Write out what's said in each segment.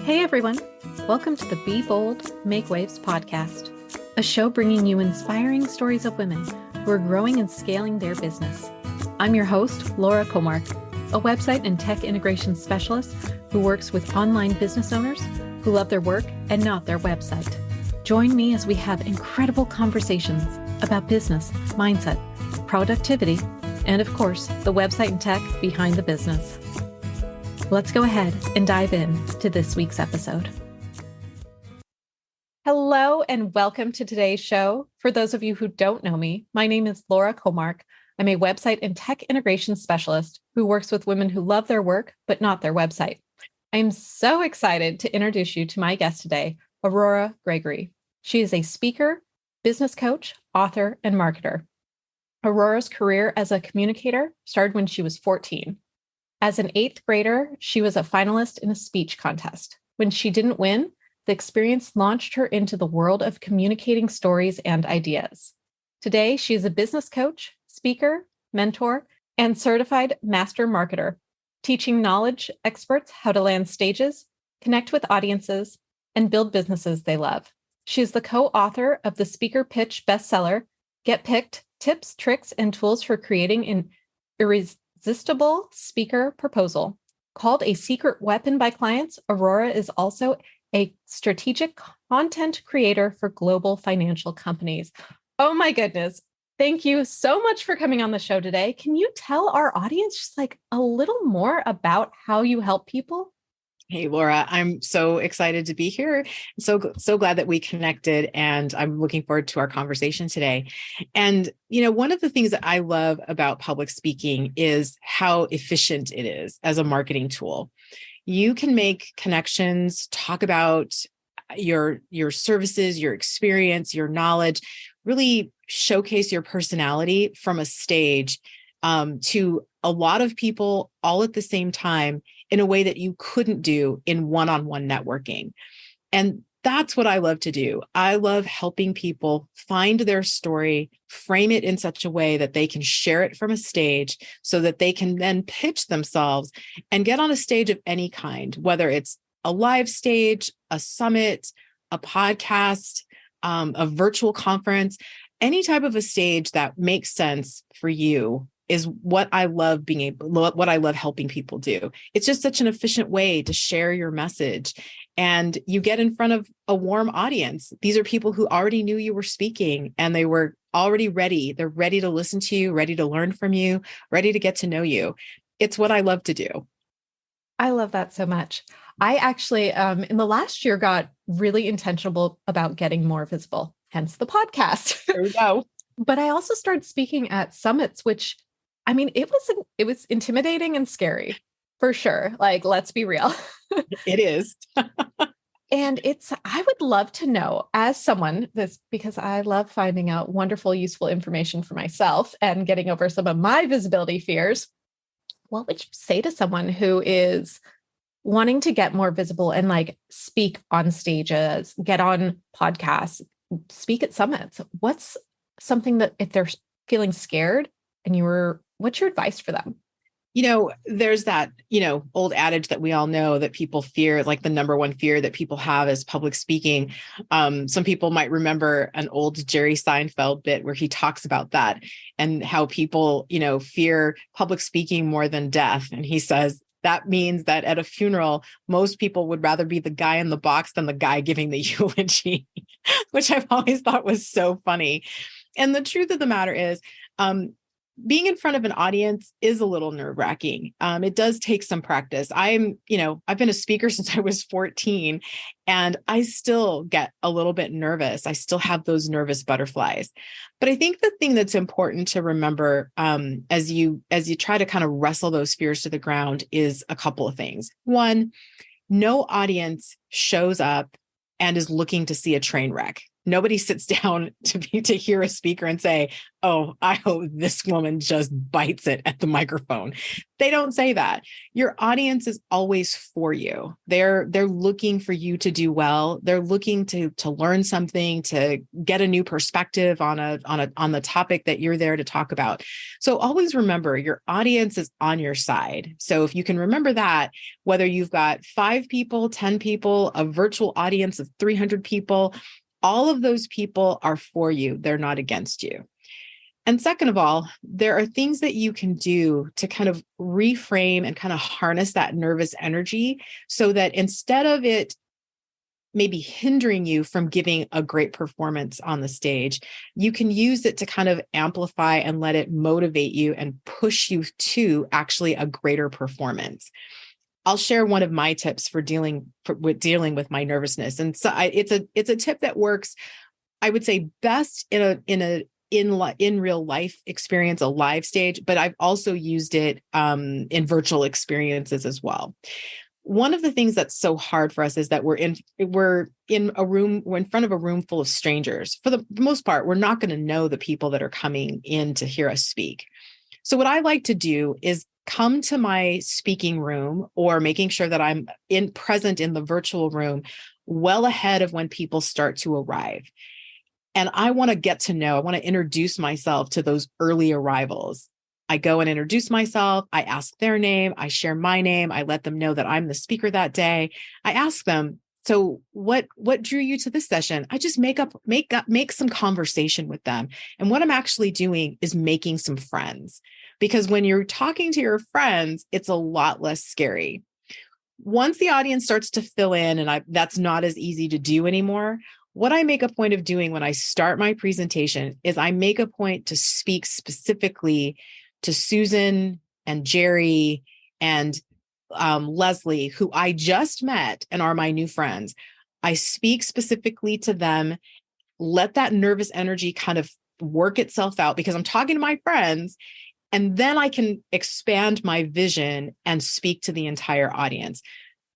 Hey everyone, welcome to the Be Bold, Make Waves podcast, a show bringing you inspiring stories of women who are growing and scaling their business. I'm your host, Laura Comark, a website and tech integration specialist who works with online business owners who love their work and not their website. Join me as we have incredible conversations about business, mindset, productivity, and of course, the website and tech behind the business. Let's go ahead and dive in to this week's episode. Hello and welcome to today's show. For those of you who don't know me, my name is Laura Comark. I'm a website and tech integration specialist who works with women who love their work, but not their website. I am so excited to introduce you to my guest today, Aurora Gregory. She is a speaker, business coach, author, and marketer. Aurora's career as a communicator started when she was 14. As an 8th grader, she was a finalist in a speech contest. When she didn't win, the experience launched her into the world of communicating stories and ideas. Today, she is a business coach, speaker, mentor, and certified master marketer, teaching knowledge experts how to land stages, connect with audiences, and build businesses they love. She is the co-author of the speaker pitch bestseller, Get Picked: Tips, Tricks, and Tools for Creating an Irresistible Speaker Proposal. Called a secret weapon by clients, Aurora is also a strategic content creator for global financial companies. Oh my goodness. Thank you so much for coming on the show today. Can you tell our audience just like a little more about how you help people? Hey, Laura, I'm so excited to be here. So glad that we connected, and I'm looking forward to our conversation today. And, one of the things that I love about public speaking is how efficient it is as a marketing tool. You can make connections, talk about your services, your experience, your knowledge, really showcase your personality from a stage to a lot of people all at the same time in a way that you couldn't do in one-on-one networking. And that's what I love to do. I love helping people find their story, frame it in such a way that they can share it from a stage so that they can then pitch themselves and get on a stage of any kind, whether it's a live stage, a summit, a podcast, a virtual conference, any type of a stage that makes sense for you is what I love what I love helping people do. It's just such an efficient way to share your message, and you get in front of a warm audience. These are people who already knew you were speaking, and they were already ready. They're ready to listen to you, ready to learn from you, ready to get to know you. It's what I love to do. I love that so much. I actually, in the last year, got really intentional about getting more visible, hence the podcast. There we go. But I also started speaking at summits, which it was intimidating and scary for sure. Like, let's be real. It is. And I would love to know, as someone because I love finding out wonderful, useful information for myself and getting over some of my visibility fears. What would you say to someone who is wanting to get more visible and like speak on stages, get on podcasts, speak at summits? What's something that if they're feeling scared and what's your advice for them? There's that, old adage that we all know that people fear, like the number one fear that people have is public speaking. Some people might remember an old Jerry Seinfeld bit where he talks about that and how people, fear public speaking more than death. And he says, that means that at a funeral, most people would rather be the guy in the box than the guy giving the eulogy, which I've always thought was so funny. And the truth of the matter is, being in front of an audience is a little nerve-wracking. It does take some practice. I've been a speaker since I was 14, and I still get a little bit nervous. I still have those nervous butterflies. But I think the thing that's important to remember as you try to kind of wrestle those fears to the ground is a couple of things. One, no audience shows up and is looking to see a train wreck. Nobody sits down to hear a speaker and say, oh, I hope this woman just bites it at the microphone. They don't say that. Your audience is always for you. They're looking for you to do well. They're looking to learn something, to get a new perspective on the topic that you're there to talk about. So always remember, your audience is on your side. So if you can remember that, whether you've got 5 people, 10 people, a virtual audience of 300 people, all of those people are for you. They're not against you. And second of all, there are things that you can do to kind of reframe and kind of harness that nervous energy so that instead of it maybe hindering you from giving a great performance on the stage, you can use it to kind of amplify and let it motivate you and push you to actually a greater performance. I'll share one of my tips for dealing with my nervousness. And so it's a tip that works, I would say, best in real life experience, a live stage, but I've also used it in virtual experiences as well. One of the things that's so hard for us is that we're in front of a room full of strangers. For the most part, we're not going to know the people that are coming in to hear us speak. So what I like to do is come to my speaking room, or making sure that I'm present in the virtual room well ahead of when people start to arrive. And I want to introduce myself to those early arrivals. I go and introduce myself. I ask their name. I share my name. I let them know that I'm the speaker that day. I ask them, so what drew you to this session? I just make some conversation with them. And what I'm actually doing is making some friends, because when you're talking to your friends, it's a lot less scary. Once the audience starts to fill in, and that's not as easy to do anymore, what I make a point of doing when I start my presentation is I make a point to speak specifically to Susan and Jerry and Leslie, who I just met and are my new friends. I speak specifically to them, let that nervous energy kind of work itself out, because I'm talking to my friends, and then I can expand my vision and speak to the entire audience.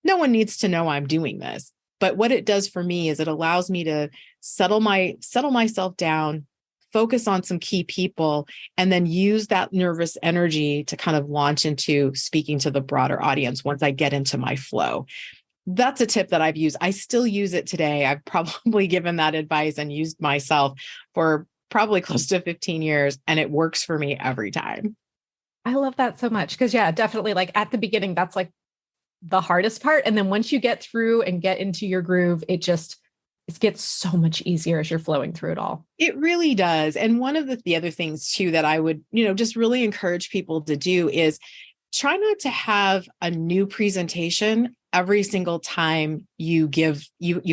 No one needs to know I'm doing this, but what it does for me is it allows me to settle myself down, focus on some key people, and then use that nervous energy to kind of launch into speaking to the broader audience once I get into my flow. That's a tip that I've used. I still use it today. I've probably given that advice and used myself for probably close to 15 years, and it works for me every time. I love that so much because, yeah, definitely, like at the beginning, that's like the hardest part. And then once you get through and get into your groove, it gets so much easier as you're flowing through it all. It really does. And one of the other things too that I would, just really encourage people to do is try not to have a new presentation every single time you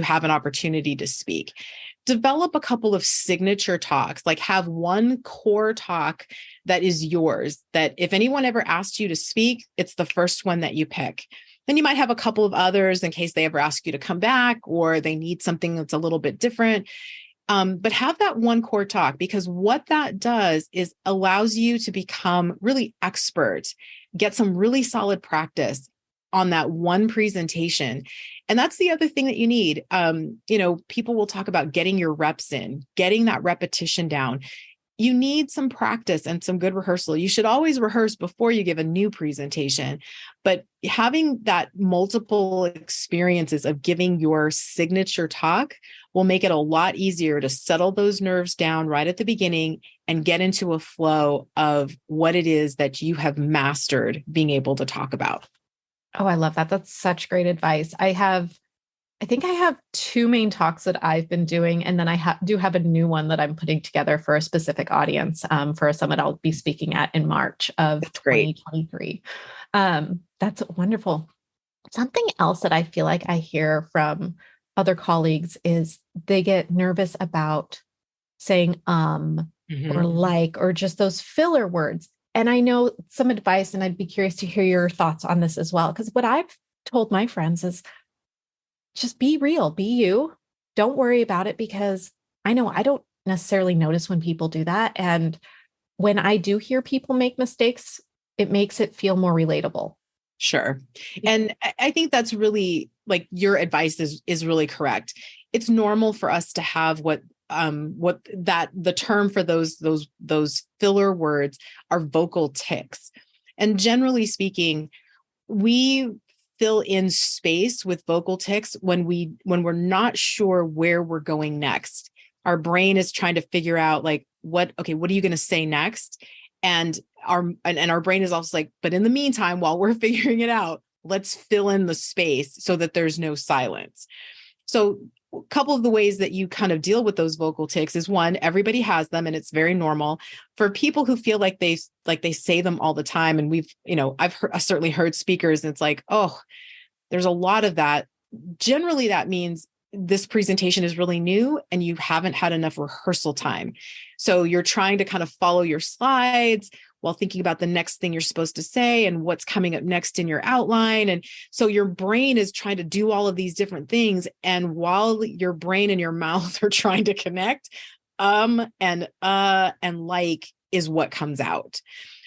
have an opportunity to speak. Develop a couple of signature talks, like have one core talk that is yours, that if anyone ever asked you to speak, it's the first one that you pick. Then you might have a couple of others in case they ever ask you to come back or they need something that's a little bit different. But have that one core talk, because what that does is allows you to become really expert, get some really solid practice on that one presentation. And that's the other thing that you need. People will talk about getting your reps in, getting that repetition down. You need some practice and some good rehearsal. You should always rehearse before you give a new presentation, but having that multiple experiences of giving your signature talk will make it a lot easier to settle those nerves down right at the beginning and get into a flow of what it is that you have mastered being able to talk about. Oh, I love that. That's such great advice. I think I have 2 main talks that I've been doing, and then I do have a new one that I'm putting together for a specific audience for a summit I'll be speaking at in March of 2023. That's wonderful. Something else that I feel like I hear from other colleagues is they get nervous about saying or like, or just those filler words. And I know some advice, and I'd be curious to hear your thoughts on this as well. Because what I've told my friends is just be real, be you. Don't worry about it, because I know I don't necessarily notice when people do that. And when I do hear people make mistakes, it makes it feel more relatable. Sure. And I think that's really, like, your advice is really correct. it's normal for us to have the term for those filler words are vocal tics. And generally speaking, we fill in space with vocal tics when we're not sure where we're going next. Our brain is trying to figure out like, what are you going to say next? And our brain is also like, but in the meantime, while we're figuring it out, let's fill in the space so that there's no silence. So a couple of the ways that you kind of deal with those vocal tics is, one, everybody has them and it's very normal. For people who feel like they say them all the time, and I've certainly heard speakers and it's like, oh, there's a lot of that. Generally, that means this presentation is really new and you haven't had enough rehearsal time. So you're trying to kind of follow your slides while thinking about the next thing you're supposed to say and what's coming up next in your outline. And so your brain is trying to do all of these different things. And while your brain and your mouth are trying to connect, and like is what comes out.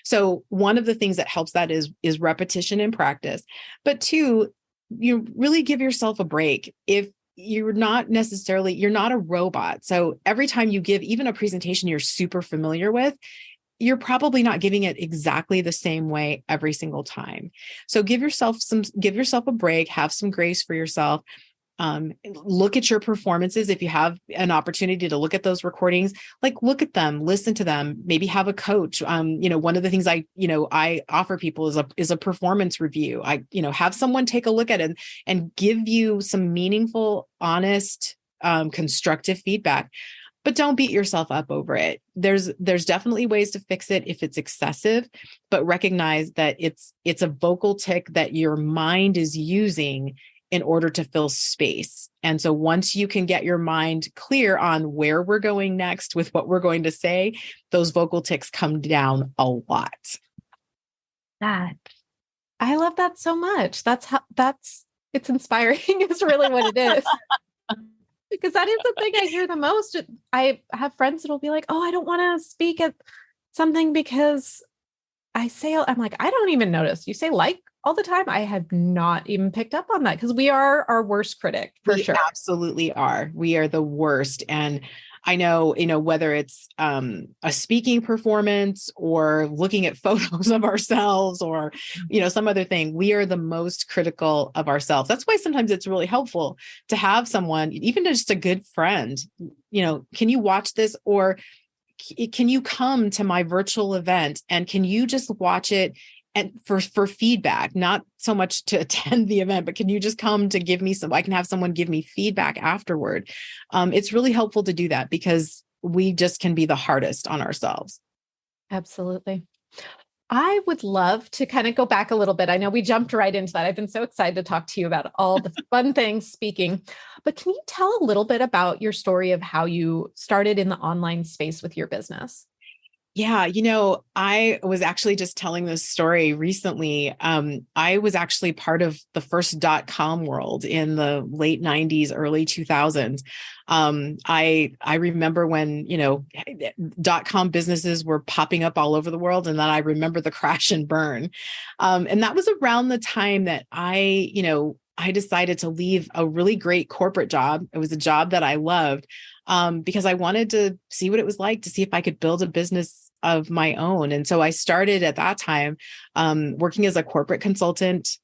So one of the things that helps that is repetition and practice. But two, you really give yourself a break. If you're not a robot. So every time you give even a presentation you're super familiar with, you're probably not giving it exactly the same way every single time. So give yourself a break, have some grace for yourself. Look at your performances. If you have an opportunity to look at those recordings, like look at them, listen to them, maybe have a coach. One of the things I offer people is a performance review. Have someone take a look at it and give you some meaningful, honest, constructive feedback. But don't beat yourself up over it. There's definitely ways to fix it if it's excessive, but recognize that it's a vocal tic that your mind is using in order to fill space. And so once you can get your mind clear on where we're going next with what we're going to say, those vocal tics come down a lot. I love that so much. It's inspiring is really what it is. Because that is the thing I hear the most. I have friends that'll be like, oh, I don't want to speak at something because I'm like, I don't even notice. You say like all the time. I had not even picked up on that because we are our worst critic for sure. Absolutely are. We are the worst. And I know, whether it's a speaking performance or looking at photos of ourselves or, some other thing, we are the most critical of ourselves. That's why sometimes it's really helpful to have someone, even just a good friend, can you watch this, or can you come to my virtual event and can you just watch it and for feedback, not so much to attend the event, but can you just come to give me I can have someone give me feedback afterward. It's really helpful to do that because we just can be the hardest on ourselves. Absolutely. I would love to kind of go back a little bit. I know we jumped right into that. I've been so excited to talk to you about all the fun things speaking, but can you tell a little bit about your story of how you started in the online space with your business? Yeah, I was actually just telling this story recently. I was actually part of the first .com world in the late 90s, early 2000s. I remember when, .com businesses were popping up all over the world. And then I remember the crash and burn. And that was around the time that I decided to leave a really great corporate job. It was a job that I loved. Because I wanted to see what it was like to see if I could build a business of my own. And so I started at that time working as a corporate consultant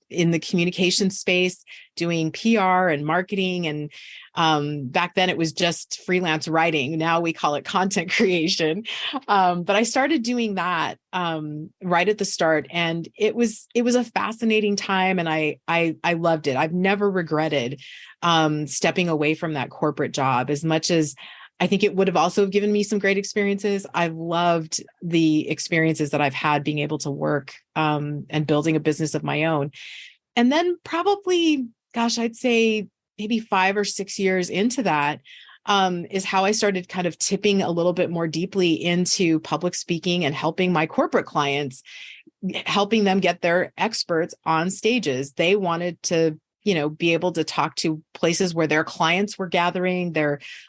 in the communication space, doing PR and marketing. And back then it was just freelance writing. Now we call it content creation. But I started doing that right at the start. And it was a fascinating time. And I loved it. I've never regretted stepping away from that corporate job as much as I think it would have also given me some great experiences. I've loved the experiences that I've had being able to work and building a business of my own. And then probably, I'd say maybe 5 or 6 years into that is how I started kind of tipping a little bit more deeply into public speaking and helping my corporate clients, helping them get their experts on stages. They wanted to be able to talk to places where their clients were gathering,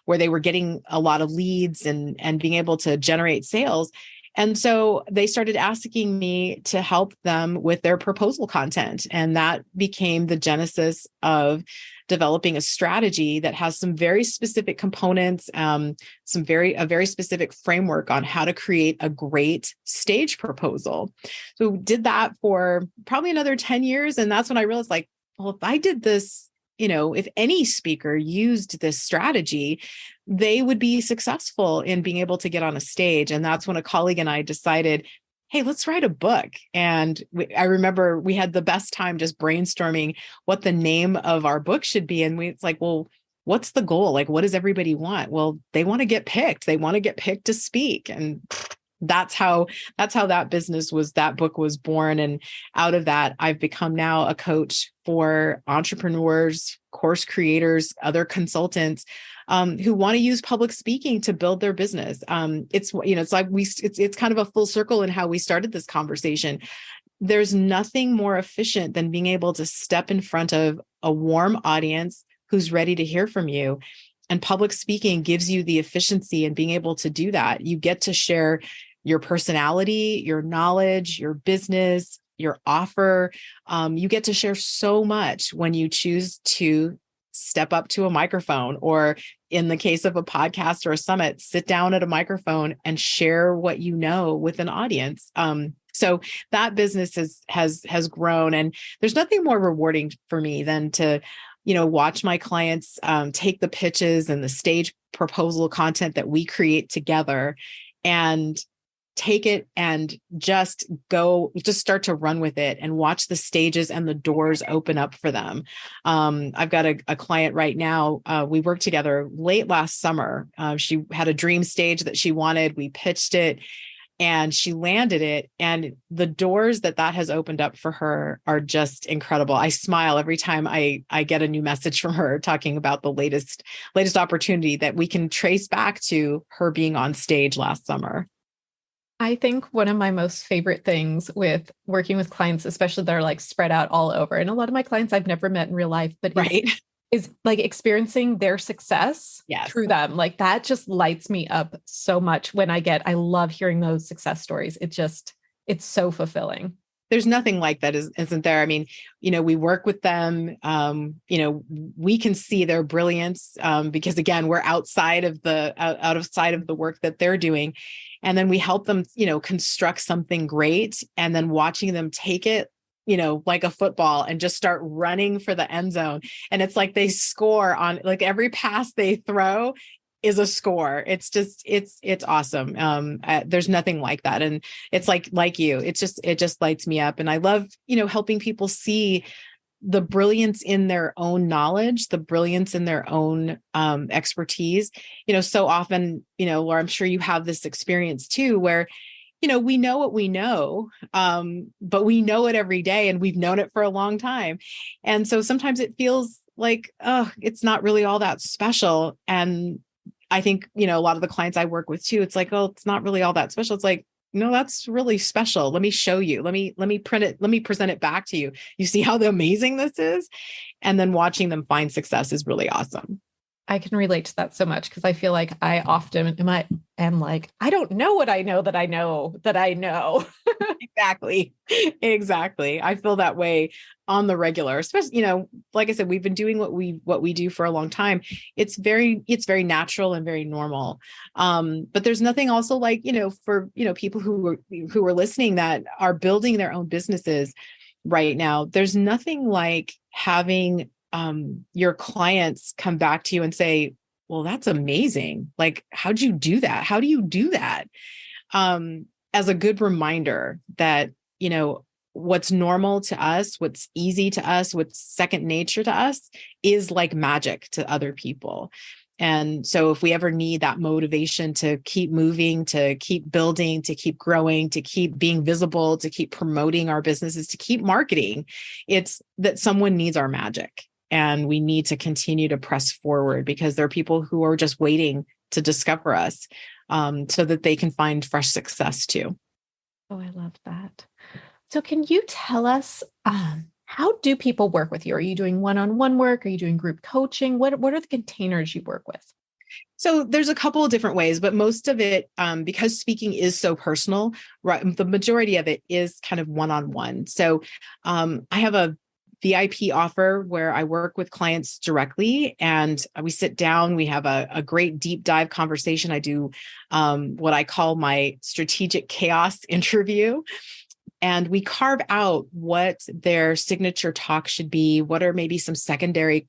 where they were getting a lot of leads and being able to generate sales. And so they started asking me to help them with their proposal content. And that became the genesis of developing a strategy that has some very specific components, a very specific framework on how to create a great stage proposal. So we did that for probably another 10 years. And that's when I realized, like, well, if I did this, if any speaker used this strategy, they would be successful in being able to get on a stage. And that's when a colleague and I decided, hey, let's write a book. And I remember we had the best time just brainstorming what the name of our book should be. And it's like, well, what's the goal? Like, what does everybody want? Well, they want to get picked. They want to get picked to speak. And that's how that book was born. And out of that, I've become now a coach for entrepreneurs, course creators, other consultants who want to use public speaking to build their business. It's kind of a full circle in how we started this conversation. There's nothing more efficient than being able to step in front of a warm audience who's ready to hear from you. And public speaking gives you the efficiency in being able to do that. You get to share your personality, your knowledge, your business, your offer. You get to share so much when you choose to step up to a microphone, or in the case of a podcast or a summit, sit down at a microphone and share what you know with an audience. So that business has grown, and there's nothing more rewarding for me than to watch my clients take the pitches and the stage proposal content that we create together and take it and just start to run with it and watch the stages and the doors open up for them. I've got a client right now. We worked together late last summer. She had a dream stage that she wanted. We pitched it and she landed it. And the doors that has opened up for her are just incredible. I smile every time I get a new message from her talking about the latest opportunity that we can trace back to her being on stage last summer. I think one of my most favorite things with working with clients, especially that are like spread out all over, and a lot of my clients I've never met in real life, but right. is like experiencing their success Yes. through them. Like that just lights me up so much I love hearing those success stories. It's so fulfilling. There's nothing like that, isn't there? I mean, we work with them, we can see their brilliance because again, we're outside of the work that they're doing. And then we help them, construct something great. And then watching them take it, like a football and just start running for the end zone. And it's like they score on like every pass they throw is a score. It's awesome. There's nothing like that. And it's like you, it just lights me up. And I love, helping people see the brilliance in their own knowledge, the brilliance in their own expertise. So often, or I'm sure you have this experience too, where, we know what we know, but we know it every day and we've known it for a long time. And so sometimes it feels like, oh, it's not really all that special. And I think, a lot of the clients I work with too, it's like, oh, it's not really all that special. It's like, no, that's really special. Let me show you. Let me print it. Let me present it back to you. You see how amazing this is? And then watching them find success is really awesome. I can relate to that so much because I feel like I often am like, I don't know what I know that I know that I know. Exactly. I feel that way on the regular, especially, like I said, we've been doing what we do for a long time. It's very natural and very normal. But there's nothing also like, for, people who are listening that are building their own businesses right now, there's nothing like having your clients come back to you and say, well, that's amazing. Like, how'd you do that? How do you do that? As a good reminder that, what's normal to us, what's easy to us, what's second nature to us is like magic to other people. And so if we ever need that motivation to keep moving, to keep building, to keep growing, to keep being visible, to keep promoting our businesses, to keep marketing, it's that someone needs our magic. And we need to continue to press forward because there are people who are just waiting to discover us so that they can find fresh success too. Oh, I love that. So can you tell us, how do people work with you? Are you doing one-on-one work? Are you doing group coaching? What are the containers you work with? So there's a couple of different ways, but most of it, because speaking is so personal, right, the majority of it is kind of one-on-one. So I have a VIP offer where I work with clients directly and we sit down, we have a great deep dive conversation. I do what I call my strategic chaos interview. And we carve out what their signature talk should be, what are maybe some secondary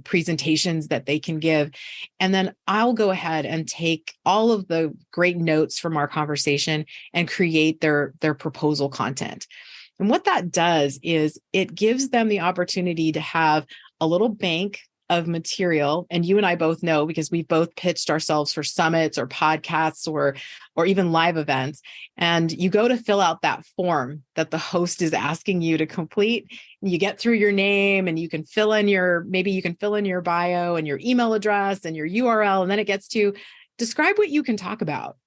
presentations that they can give. And then I'll go ahead and take all of the great notes from our conversation and create their proposal content. And what that does is it gives them the opportunity to have a little bank of material. And you and I both know, because we've both pitched ourselves for summits or podcasts or even live events. And you go to fill out that form that the host is asking you to complete. You get through your name and you can fill in your bio and your email address and your URL. And then it gets to describe what you can talk about.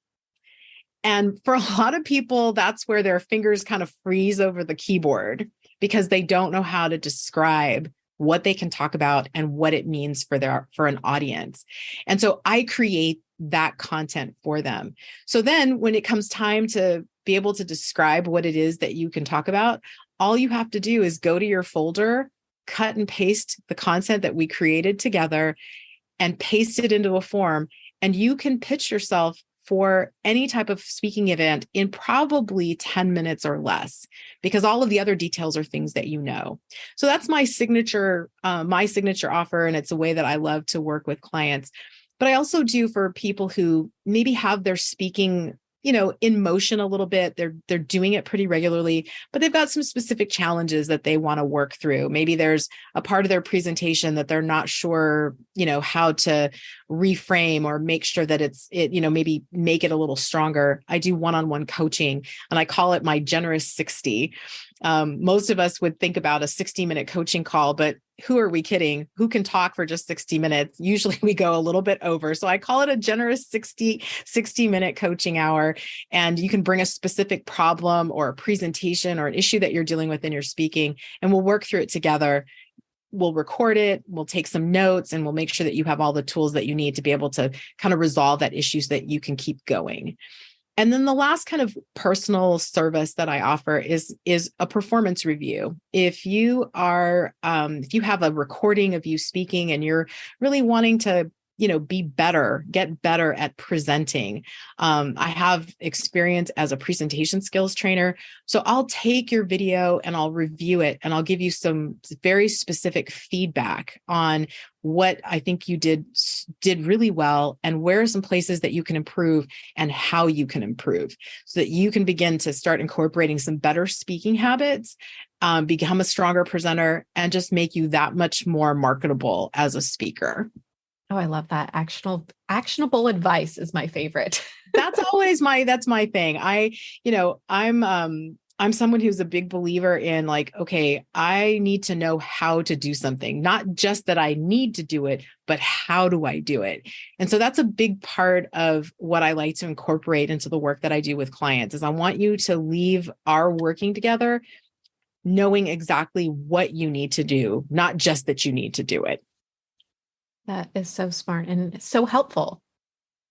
And for a lot of people, that's where their fingers kind of freeze over the keyboard because they don't know how to describe what they can talk about and what it means for an audience. And so I create that content for them. So then when it comes time to be able to describe what it is that you can talk about, all you have to do is go to your folder, cut and paste the content that we created together and paste it into a form. And you can pitch yourself for any type of speaking event in probably 10 minutes or less, because all of the other details are things that you know. So that's my signature offer. And it's a way that I love to work with clients. But I also do for people who maybe have their speaking in motion a little bit. They're doing it pretty regularly, but they've got some specific challenges that they want to work through. Maybe there's a part of their presentation that they're not sure, how to reframe or make sure that maybe make it a little stronger. I do one-on-one coaching and I call it my generous 60. Most of us would think about a 60-minute coaching call, but who are we kidding? Who can talk for just 60 minutes? Usually we go a little bit over. So I call it a generous 60-minute coaching hour. And you can bring a specific problem or a presentation or an issue that you're dealing with in your speaking, and we'll work through it together. We'll record it, we'll take some notes, and we'll make sure that you have all the tools that you need to be able to kind of resolve that issue so that you can keep going. And then the last kind of personal service that I offer is a performance review. If you have a recording of you speaking and you're really wanting to, get better at presenting. I have experience as a presentation skills trainer. So I'll take your video and I'll review it and I'll give you some very specific feedback on what I think you did really well and where are some places that you can improve and how you can improve so that you can begin to start incorporating some better speaking habits, become a stronger presenter, and just make you that much more marketable as a speaker. Oh, I love that. Actionable advice is my favorite. That's my thing. I'm someone who's a big believer in okay, I need to know how to do something, not just that I need to do it, but how do I do it? And so that's a big part of what I like to incorporate into the work that I do with clients is I want you to leave our working together knowing exactly what you need to do, not just that you need to do it. That is so smart and so helpful.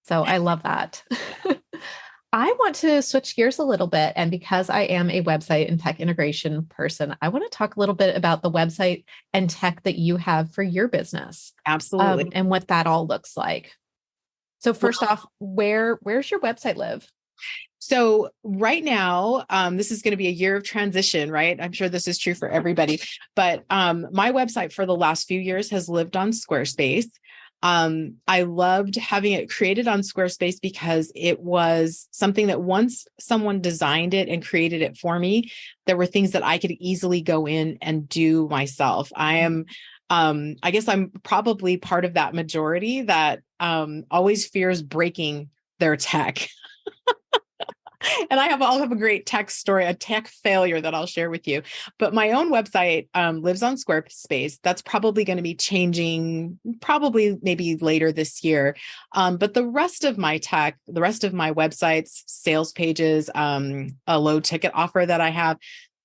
So I love that. I want to switch gears a little bit. And because I am a website and tech integration person, I want to talk a little bit about the website and tech that you have for your business. Absolutely. And what that all looks like. So first off, where's your website live? So right now, this is going to be a year of transition, right? I'm sure this is true for everybody, but my website for the last few years has lived on Squarespace. I loved having it created on Squarespace because it was something that once someone designed it and created it for me, there were things that I could easily go in and do myself. I guess I'm probably part of that majority that always fears breaking their tech. And I'll have a great tech story, a tech failure that I'll share with you. But my own website lives on Squarespace. That's probably going to be changing maybe later this year. But the rest of my tech, the rest of my websites, sales pages, a low ticket offer that I have,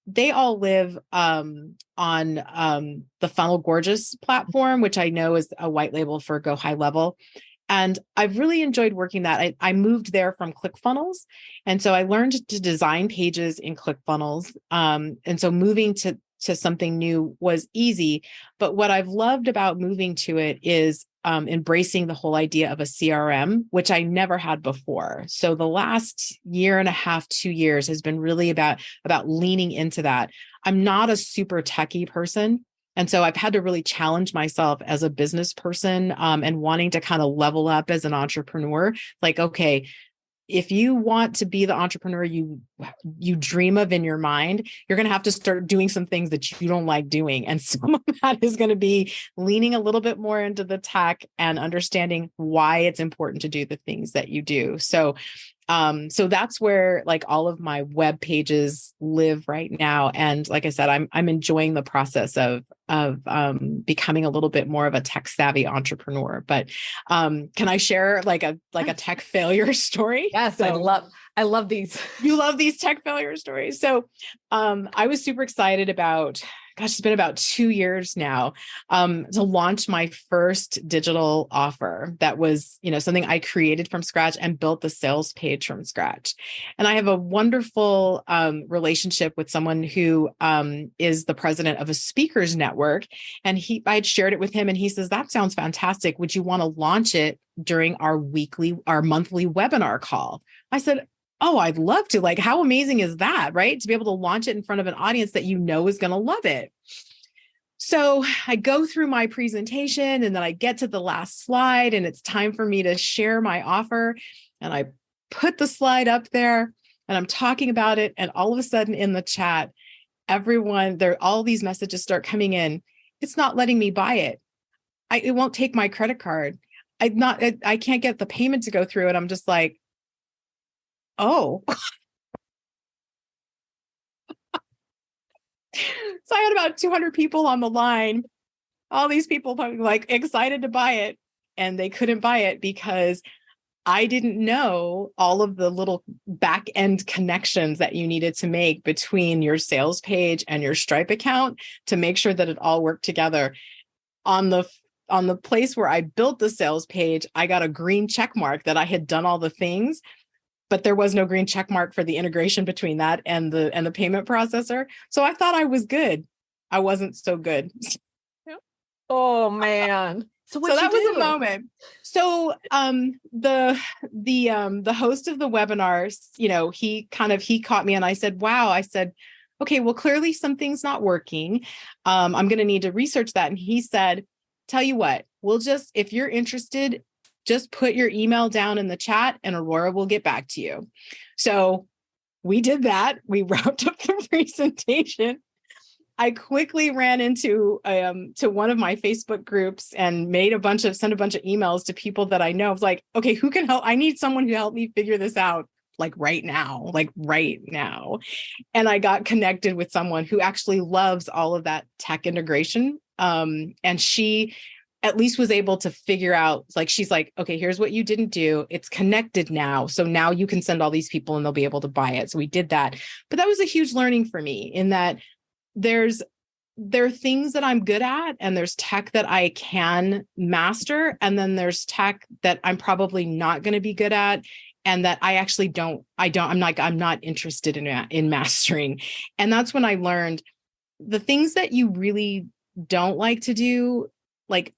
they all live on the Funnel Gorgeous platform, which I know is a white label for Go High Level. And I've really enjoyed working that. I moved there from ClickFunnels. And so I learned to design pages in ClickFunnels. And so moving to something new was easy. But what I've loved about moving to it is embracing the whole idea of a CRM, which I never had before. So the last year and a half, 2 years has been really about leaning into that. I'm not a super techie person. And so I've had to really challenge myself as a business person and wanting to kind of level up as an entrepreneur. Like, okay, if you want to be the entrepreneur you dream of in your mind, you're going to have to start doing some things that you don't like doing. And some of that is going to be leaning a little bit more into the tech and understanding why it's important to do the things that you do. So that's where like all of my web pages live right now. And like I said, I'm enjoying the process of becoming a little bit more of a tech savvy entrepreneur. But can I share like a tech failure story? Yes, I love these. You love these tech failure stories. So I was super excited about, it's been about 2 years now, to launch my first digital offer. That was, something I created from scratch and built the sales page from scratch. And I have a wonderful relationship with someone who is the president of a speakers network. And I had shared it with him and he says, that sounds fantastic. Would you want to launch it during our monthly webinar call? I said, oh, I'd love to. Like, how amazing is that, right? To be able to launch it in front of an audience that is going to love it. So I go through my presentation and then I get to the last slide and it's time for me to share my offer. And I put the slide up there and I'm talking about it. And all of a sudden in the chat, all these messages start coming in. It's not letting me buy it. It won't take my credit card. I can't get the payment to go through. And I'm just like, oh. So I had about 200 people on the line, all these people like excited to buy it, and they couldn't buy it because I didn't know all of the little back end connections that you needed to make between your sales page and your Stripe account to make sure that it all worked together. On the place where I built the sales page, I got a green check mark that I had done all the things, but there was no green check mark for the integration between that and the payment processor. So I thought I was good. I wasn't so good. Oh man. So that was a moment. So the host of the webinar, he caught me and I said, wow. I said, okay, well, clearly something's not working. I'm going to need to research that. And he said, tell you what, if you're interested, just put your email down in the chat and Aurora will get back to you. So we did that. We wrapped up the presentation. I quickly ran into to one of my Facebook groups and sent a bunch of emails to people that I know. I was like, okay, who can help? I need someone who help me figure this out right now. And I got connected with someone who actually loves all of that tech integration. And she at least was able to figure out, she's like, okay, here's what you didn't do. It's connected now. So now you can send all these people and they'll be able to buy it. So we did that. But that was a huge learning for me in that there are things that I'm good at and there's tech that I can master. And then there's tech that I'm probably not going to be good at and that I actually I'm not interested in mastering. And that's when I learned the things that you really don't like to do,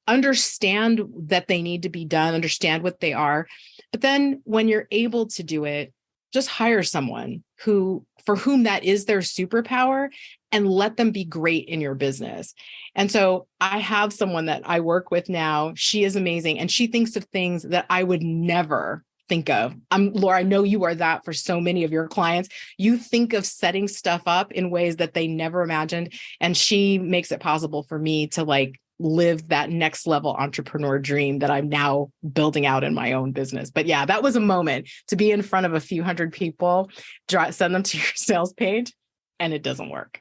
understand that they need to be done, understand what they are. But then when you're able to do it, just hire someone for whom that is their superpower and let them be great in your business. And so I have someone that I work with now. She is amazing. And she thinks of things that I would never think of. Laura, I know you are that for so many of your clients. You think of setting stuff up in ways that they never imagined. And she makes it possible for me to live that next level entrepreneur dream that I'm now building out in my own business. But yeah, that was a moment to be in front of a few hundred people, send them to your sales page, and it doesn't work.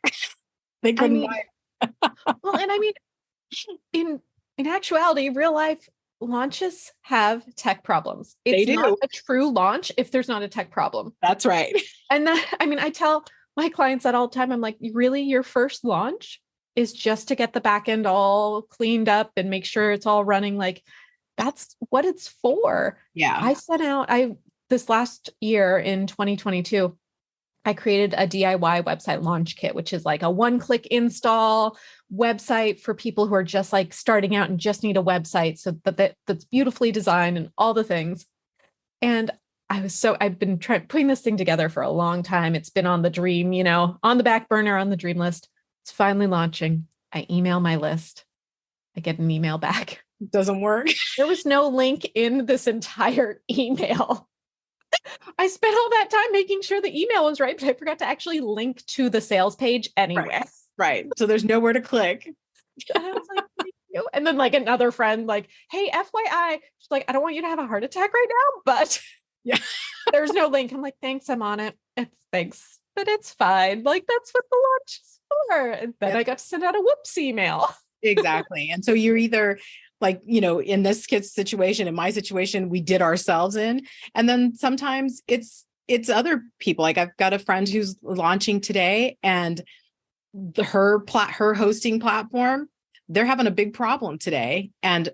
They couldn't buy it. Well, and I mean, in actuality, real life launches have tech problems. It's not a true launch if there's not a tech problem. That's right. And I tell my clients that all the time. I'm like, really, your first launch is just to get the back end all cleaned up and make sure it's all running. that's what it's for. Yeah. This last year in 2022, I created a DIY website launch kit, which is like a one-click install website for people who are just like starting out and just need a website that's beautifully designed and all the things. And I've been putting this thing together for a long time. It's been on the dream, on the back burner, on the dream list. It's finally launching. I email my list. I get an email back. It doesn't work. There was no link in this entire email. I spent all that time making sure the email was right, but I forgot to actually link to the sales page anyway. Right. So there's nowhere to click. And I was like, thank you. And then like another friend, like, hey, FYI, she's like, I don't want you to have a heart attack right now, but yeah, there's no link. I'm like, thanks, I'm on it. Thanks, but it's fine. Like, that's what the launch is for. And then I got to send out a whoops email. Exactly. And so you're either like, in this kid's situation, in my situation, we did ourselves in. And then sometimes it's other people. Like I've got a friend who's launching today, and her hosting platform, they're having a big problem today, and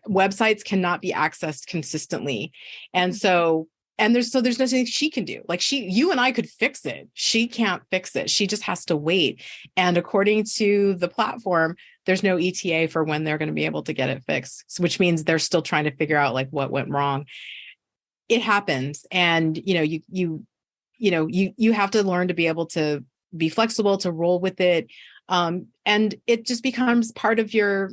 websites cannot be accessed consistently. And so, there's nothing she can do. Like you and I could fix it. She can't fix it. She just has to wait. And according to the platform, there's no ETA for when they're going to be able to get it fixed, which means they're still trying to figure out like what went wrong. It happens. And, you have to learn to be able to be flexible, to roll with it. And it just becomes part of your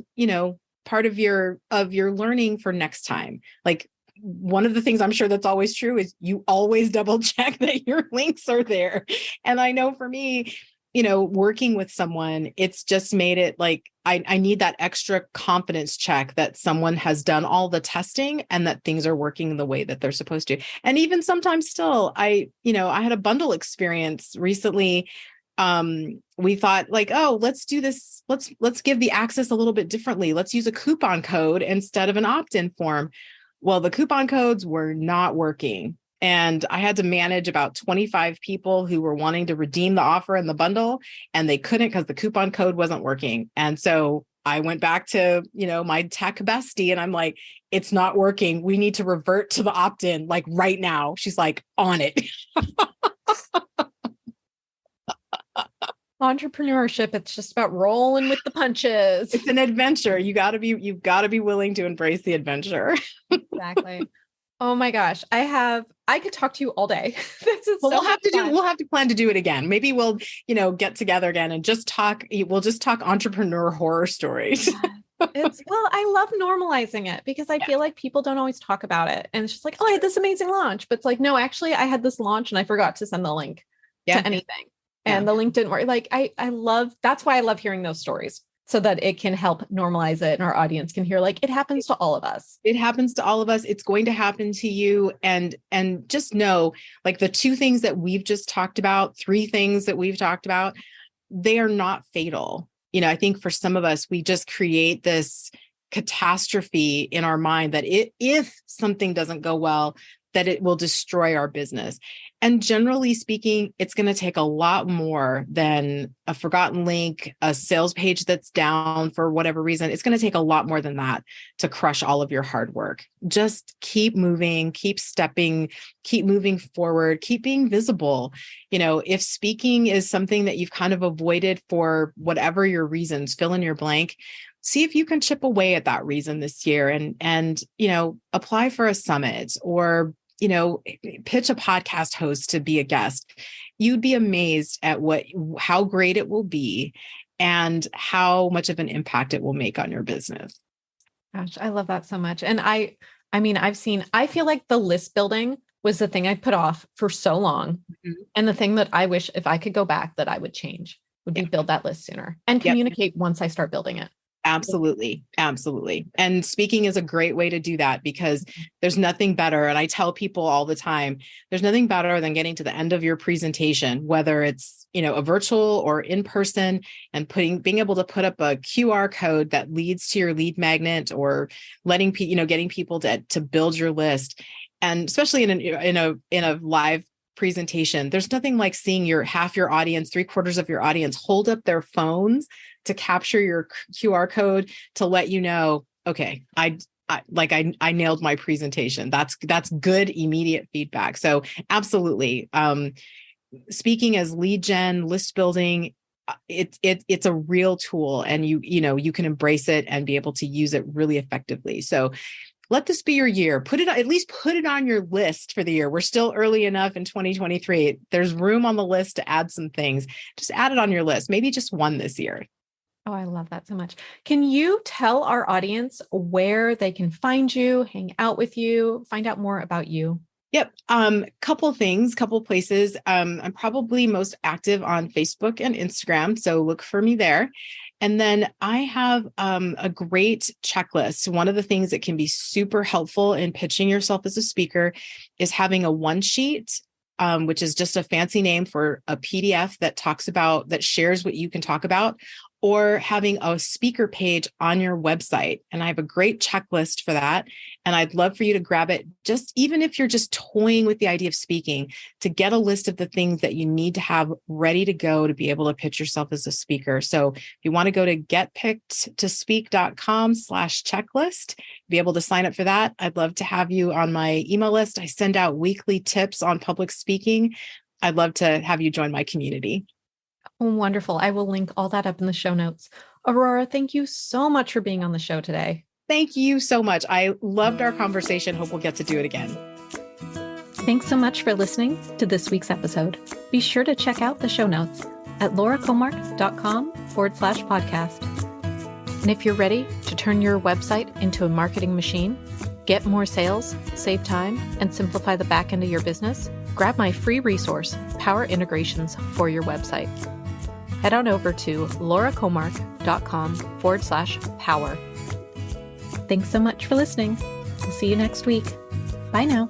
learning for next time. Like one of the things I'm sure that's always true is you always double check that your links are there. And I know for me, working with someone, it's just made it like, I need that extra confidence check that someone has done all the testing and that things are working the way that they're supposed to. And even sometimes still, I had a bundle experience recently. We thought like, oh, let's do this. Let's give the access a little bit differently. Let's use a coupon code instead of an opt-in form. Well, the coupon codes were not working. And I had to manage about 25 people who were wanting to redeem the offer in the bundle, and they couldn't because the coupon code wasn't working. And so I went back to, my tech bestie, and I'm like, it's not working. We need to revert to the opt-in like right now. She's like, on it. Entrepreneurship, it's just about rolling with the punches. It's an adventure. You've got to be willing to embrace the adventure. Exactly. Oh my gosh. I could talk to you all day. We'll have to plan to do it again. Maybe we'll, get together again and just talk. We'll just talk entrepreneur horror stories. I love normalizing it because I feel like people don't always talk about it. And it's just like, oh, I had this amazing launch, but it's like, no, actually I had this launch and I forgot to send the link to anything. And the link didn't work. Like that's why I love hearing those stories, so that it can help normalize it and our audience can hear like it happens to all of us. It happens to all of us. It's going to happen to you. And just know, like the 2 things that we've just talked about, 3 things that we've talked about, they are not fatal. I think for some of us, we just create this catastrophe in our mind that if something doesn't go well, that it will destroy our business. And generally speaking, it's going to take a lot more than a forgotten link, a sales page that's down for whatever reason. It's going to take a lot more than that to crush all of your hard work. Just keep moving, keep stepping, keep moving forward, keep being visible. If speaking is something that you've kind of avoided for whatever your reasons, fill in your blank. See if you can chip away at that reason this year and apply for a summit or pitch a podcast host to be a guest. You'd be amazed at how great it will be and how much of an impact it will make on your business. Gosh, I love that so much. And I feel like the list building was the thing I put off for so long. Mm-hmm. And the thing that I wish if I could go back that I would change would be build that list sooner and communicate once I start building it. Absolutely. Absolutely. And speaking is a great way to do that because there's nothing better. And I tell people all the time, there's nothing better than getting to the end of your presentation, whether it's, a virtual or in person, and being able to put up a QR code that leads to your lead magnet or getting people to build your list. And especially in a live presentation, there's nothing like seeing half your audience, 3/4 of your audience hold up their phones to capture your QR code to let you know, okay, I nailed my presentation. That's good immediate feedback. So absolutely. Speaking as lead gen, list building, it's a real tool, and you can embrace it and be able to use it really effectively. So let this be your year. At least put it on your list for the year. We're still early enough in 2023. There's room on the list to add some things. Just add it on your list. Maybe just one this year. Oh, I love that so much. Can you tell our audience where they can find you, hang out with you, find out more about you? Yep. Couple places. I'm probably most active on Facebook and Instagram, so look for me there. And then I have a great checklist. One of the things that can be super helpful in pitching yourself as a speaker is having a one sheet, which is just a fancy name for a PDF that shares what you can talk about, or having a speaker page on your website. And I have a great checklist for that. And I'd love for you to grab it, just even if you're just toying with the idea of speaking, to get a list of the things that you need to have ready to go to be able to pitch yourself as a speaker. So if you want to go to getpickedtospeak.com/checklist, be able to sign up for that. I'd love to have you on my email list. I send out weekly tips on public speaking. I'd love to have you join my community. Wonderful. I will link all that up in the show notes. Aurora, thank you so much for being on the show today. Thank you so much. I loved our conversation. Hope we'll get to do it again. Thanks so much for listening to this week's episode. Be sure to check out the show notes at lauracomark.com/podcast. And if you're ready to turn your website into a marketing machine, get more sales, save time, and simplify the back end of your business, grab my free resource, Power Integrations for your website. Head on over to lauracomark.com/power. Thanks so much for listening. We'll see you next week. Bye now.